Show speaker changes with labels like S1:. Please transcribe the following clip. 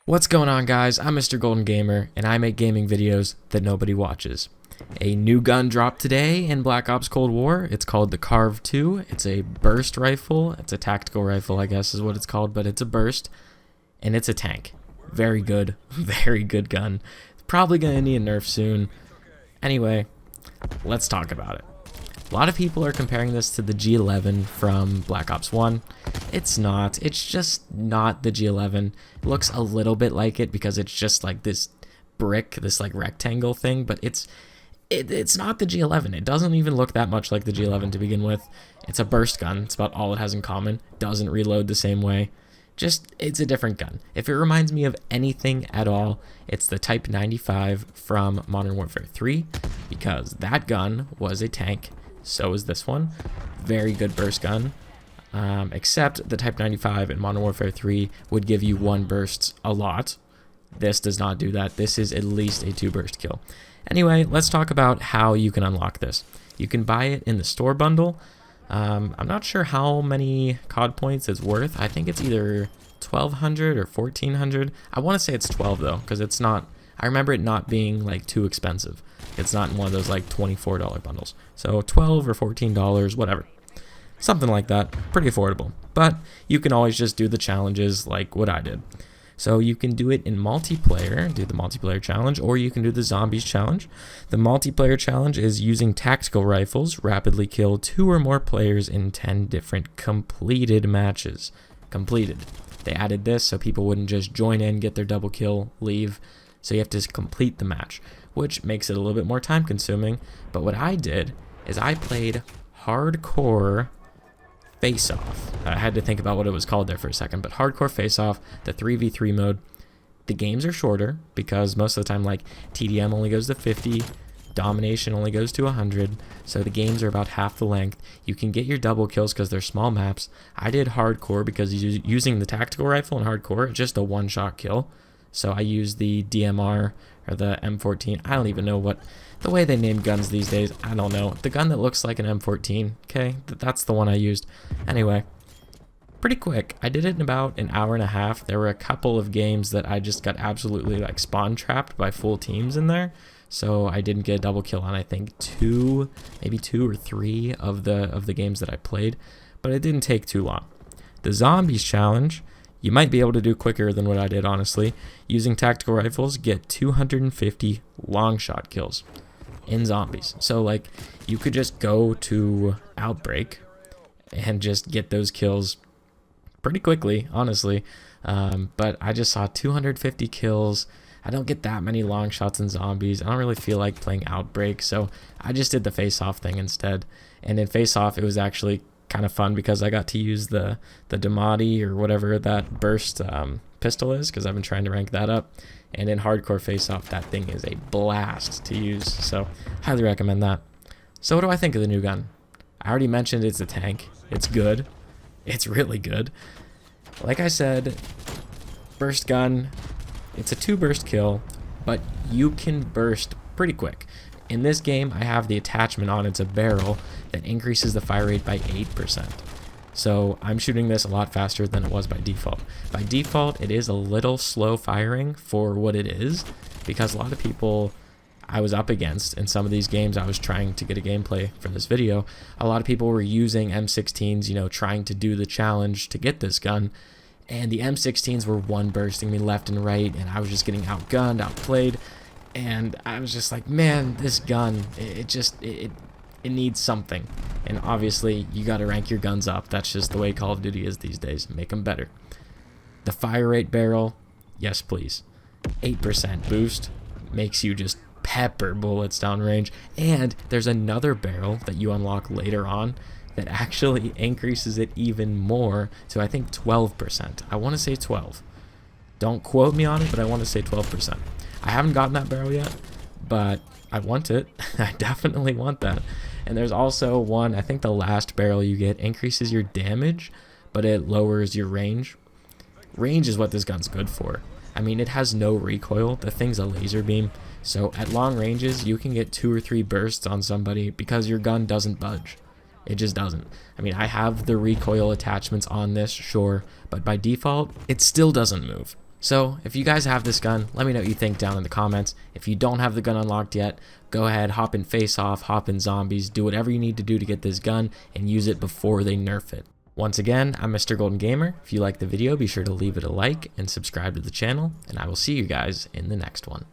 S1: What's going on, guys? I'm Mr. Golden Gamer, and I make gaming videos that nobody watches. A new gun dropped today in Black Ops Cold War. It's called the CARV.2. It's a burst rifle. It's a tactical rifle, I guess is what it's called, but it's a burst, and it's a tank. Very good, very good gun. It's probably going to need a nerf soon. Anyway, let's talk about it. A lot of people are comparing this to the G11 from Black Ops 1. It's not. It's just not the G11. It looks a little bit like it because it's just like this brick, this like rectangle thing, but it's not the G11. It doesn't even look that much like the G11 to begin with. It's a burst gun. It's about all it has in common. Doesn't reload the same way. It's a different gun. If it reminds me of anything at all, it's the Type 95 from Modern Warfare 3, because that gun was a tank. So is this one. Very good burst gun. Except the Type 95 in Modern Warfare 3 would give you 1 burst a lot. This does not do that. This is at least a 2 burst kill. Anyway, let's talk about how you can unlock this. You can buy it in the store bundle. I'm not sure how many COD points it's worth. I think it's either 1,200 or 1,400. I want to say it's 12 though, because it's not. I remember it not being like too expensive. It's not in one of those like $24 bundles. So $12 or $14, whatever. Something like that. Pretty affordable. But you can always just do the challenges like what I did. So you can do it in multiplayer, do the multiplayer challenge, or you can do the zombies challenge. The multiplayer challenge is using tactical rifles, rapidly kill 2 or more players in 10 different completed matches. Completed. They added this so people wouldn't just join in, get their double kill, leave. So you have to complete the match, which makes it a little bit more time consuming. But what I did is I played hardcore face-off. I had to think about what it was called there for a second, but hardcore face-off, the 3v3 mode. The games are shorter because most of the time, like, TDM only goes to 50, domination only goes to 100, so the games are about half the length. You can get your double kills because they're small maps. I did hardcore because using the tactical rifle in hardcore, it's just a one-shot kill. So I used the DMR or the M14. I don't even know what the way they name guns these days. I don't know. The gun that looks like an M14. Okay, that's the one I used. Anyway, pretty quick. I did it in about an hour and a half. There were a couple of games that I just got absolutely like spawn trapped by full teams in there. So I didn't get a double kill on I think maybe two or three of the games that I played, but it didn't take too long. The zombies challenge, you might be able to do quicker than what I did, honestly. Using tactical rifles, get 250 long shot kills in zombies. So, like, you could just go to Outbreak and just get those kills pretty quickly, honestly. But I just saw 250 kills. I don't get that many long shots in zombies. I don't really feel like playing Outbreak, so I just did the face-off thing instead. And in face-off, it was actually kind of fun because I got to use the Damati or whatever that burst pistol is, because I've been trying to rank that up. And in hardcore face-off, that thing is a blast to use, so highly recommend that. So what do I think of the new gun? I already mentioned it's a tank. It's good. It's really good. Like I said, burst gun, it's a 2 burst kill, but you can burst pretty quick. In this game, I have the attachment on. It's a barrel that increases the fire rate by 8%. So I'm shooting this a lot faster than it was by default. By default, it is a little slow firing for what it is, because a lot of people I was up against in some of these games, I was trying to get a gameplay for this video. A lot of people were using M16s, you know, trying to do the challenge to get this gun. And the M16s were one bursting me left and right, and I was just getting outgunned, outplayed. And I was just like, man, this gun, it needs something. And obviously, you got to rank your guns up. That's just the way Call of Duty is these days. Make them better. The fire rate barrel, yes, please. 8% boost makes you just pepper bullets downrange. And there's another barrel that you unlock later on that actually increases it even more to, I think, 12%. I want to say 12. Don't quote me on it, but I want to say 12%. I haven't gotten that barrel yet, but I want it. I definitely want that. And there's also one, I think the last barrel you get increases your damage, but it lowers your range. Range is what this gun's good for. I mean, it has no recoil. The thing's a laser beam. So at long ranges, you can get 2 or 3 bursts on somebody because your gun doesn't budge. It just doesn't. I mean, I have the recoil attachments on this, sure, but by default, it still doesn't move. So if you guys have this gun, let me know what you think down in the comments. If you don't have the gun unlocked yet, go ahead, hop in Face Off, hop in Zombies, do whatever you need to do to get this gun and use it before they nerf it. Once again, I'm Mr. Golden Gamer. If you liked the video, be sure to leave it a like and subscribe to the channel, and I will see you guys in the next one.